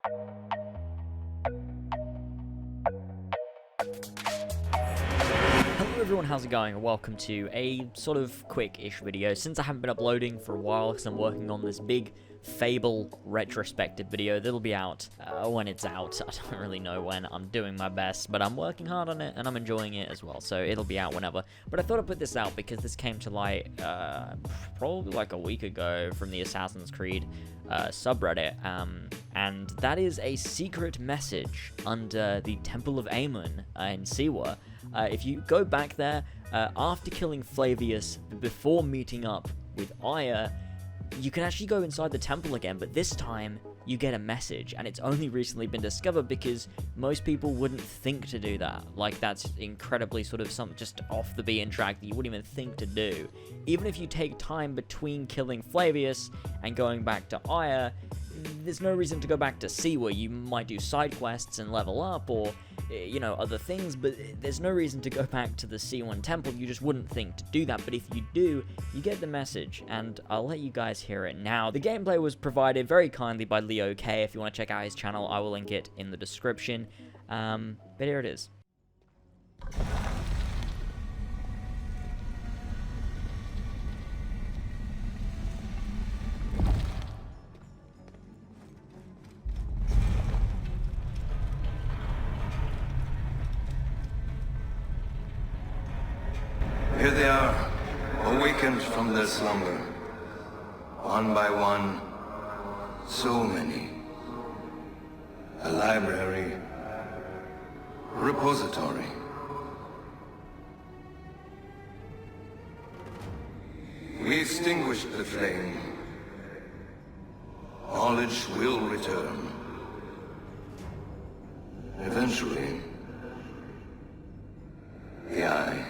Hello everyone, how's it going? And welcome to a sort of quick-ish video. Since I haven't been uploading for a while because I'm working on this big Fable retrospective video that'll be out when it's out. I don't really know when. I'm doing my best, but I'm working hard on it and I'm enjoying it as well, so it'll be out whenever. But I thought I'd put this out because this came to light probably like a week ago from the Assassin's Creed subreddit, and that is a secret message under the Temple of Amun in Siwa. If you go back there, after killing Flavius, before meeting up with Aya, you can actually go inside the temple again, but this time you get a message, and it's only recently been discovered because most people wouldn't think to do that. Like, that's incredibly sort of something just off the beaten track that you wouldn't even think to do. Even if you take time between killing Flavius and going back to Aya, there's no reason to go back to Siwa. You might do side quests and level up, or you know, other things, but there's no reason to go back to the C1 temple. You just wouldn't think to do that, but if you do, you get the message, and I'll let you guys hear it now. The gameplay was provided very kindly by Leo K. If you want to check out his channel, I will link it in the description, but here it is. Here they are, awakened from their slumber. One by one, so many. A library, a repository. We extinguished the flame. Knowledge will return. Eventually, the eye.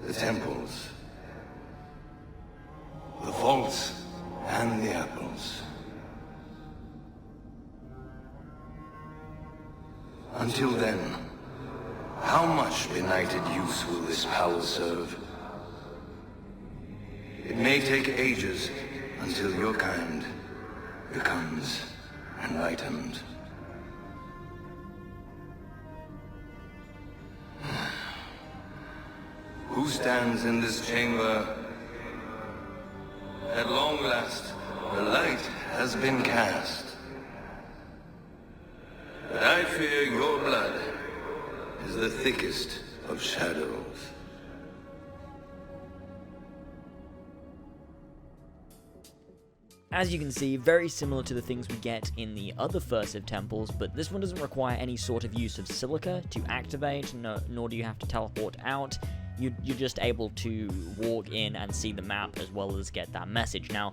The temples, the vaults, and the apples. Until then, how much benighted use will this power serve? It may take ages until your kind becomes enlightened. Who stands in this chamber? At long last, the light has been cast. But I fear your blood is the thickest of shadows. As you can see, very similar to the things we get in the other fursive temples, but this one doesn't require any sort of use of silica to activate, nor do you have to teleport out. You're just able to walk in and see the map as well as get that message. Now,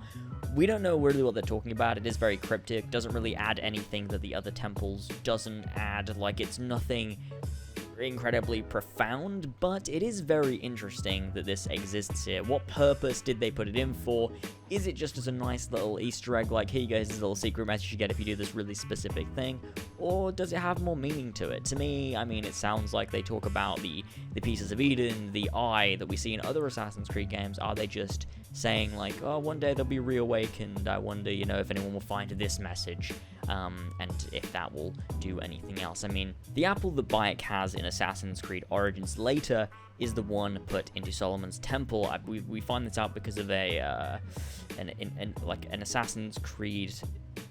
we don't know really what they're talking about. It is very cryptic, doesn't really add anything that the other temples doesn't add. Like, it's nothing incredibly profound, but it is very interesting that this exists here. What purpose did they put it in for? Is it just as a nice little Easter egg, like, here you go, here's this little secret message you get if you do this really specific thing? Or does it have more meaning to it? To me, I mean, it sounds like they talk about the pieces of Eden, the eye that we see in other Assassin's Creed games. Are they just saying, like, oh, one day they'll be reawakened, I wonder, you know, if anyone will find this message, and if that will do anything else? I mean, the apple that Bayek has in Assassin's Creed Origins later is the one put into Solomon's Temple. We find this out because of an Assassin's Creed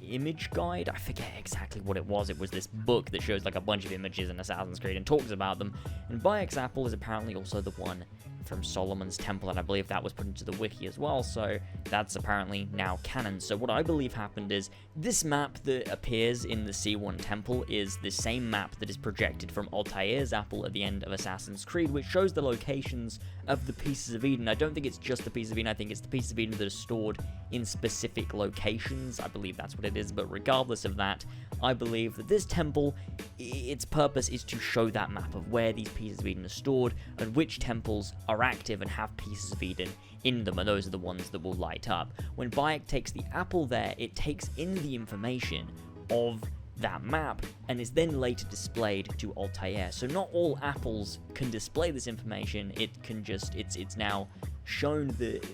image guide. I forget exactly what it was. It was this book that shows like a bunch of images in Assassin's Creed and talks about them. And Bayek's apple is apparently also the one from Solomon's Temple, and I believe that was put into the wiki as well, so that's apparently now canon. So what I believe happened is, this map that appears in the C1 Temple is the same map that is projected from Altair's apple at the end of Assassin's Creed, which shows the locations of the pieces of Eden. I don't think it's just the pieces of Eden, I think it's the pieces of Eden that are stored in specific locations. I believe that's what it is, but regardless of that, I believe that this temple, its purpose is to show that map of where these pieces of Eden are stored and which temples are active and have pieces of Eden in them, and those are the ones that will light up. When Bayek takes the apple there, it takes in the information of that map and is then later displayed to Altair. So not all apples can display this information. It can just, it's now shown that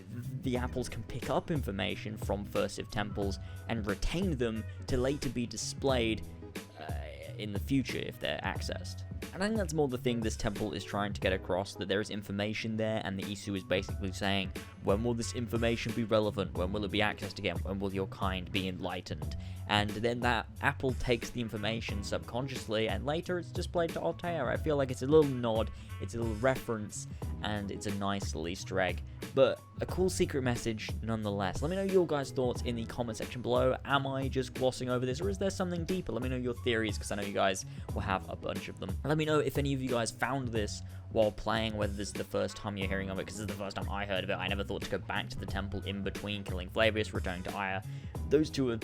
the apples can pick up information from fursive temples and retain them to later be displayed in the future if they're accessed. And I think that's more the thing this temple is trying to get across, that there is information there, and the Isu is basically saying, when will this information be relevant? When will it be accessed again? When will your kind be enlightened? And then that apple takes the information subconsciously, and later it's displayed to Altair. I feel like it's a little nod, it's a little reference, and it's a nice little Easter egg, but a cool secret message nonetheless. Let me know your guys' thoughts in the comment section below. Am I just glossing over this, or is there something deeper? Let me know your theories, because I know you guys will have a bunch of them. Let me know if any of you guys found this while playing, whether this is the first time you're hearing of it, because this is the first time I heard of it. I never thought to go back to the temple in between killing Flavius, returning to Aya. Those two are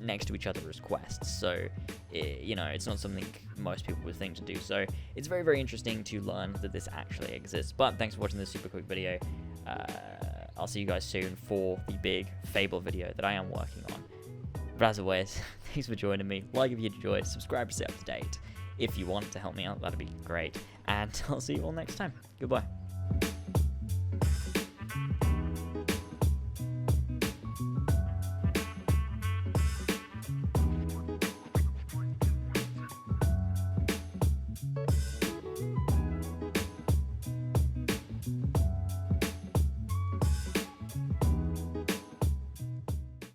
next to each other as quests, so you know, it's not something most people would think to do. So it's very, very interesting to learn that this actually exists. But thanks for watching this super quick video. I'll see you guys soon for the big Fable video that I am working on. But as always, thanks for joining me. Like if you enjoyed, subscribe to stay up to date. If you want to help me out, that'd be great. And I'll see you all next time. Goodbye.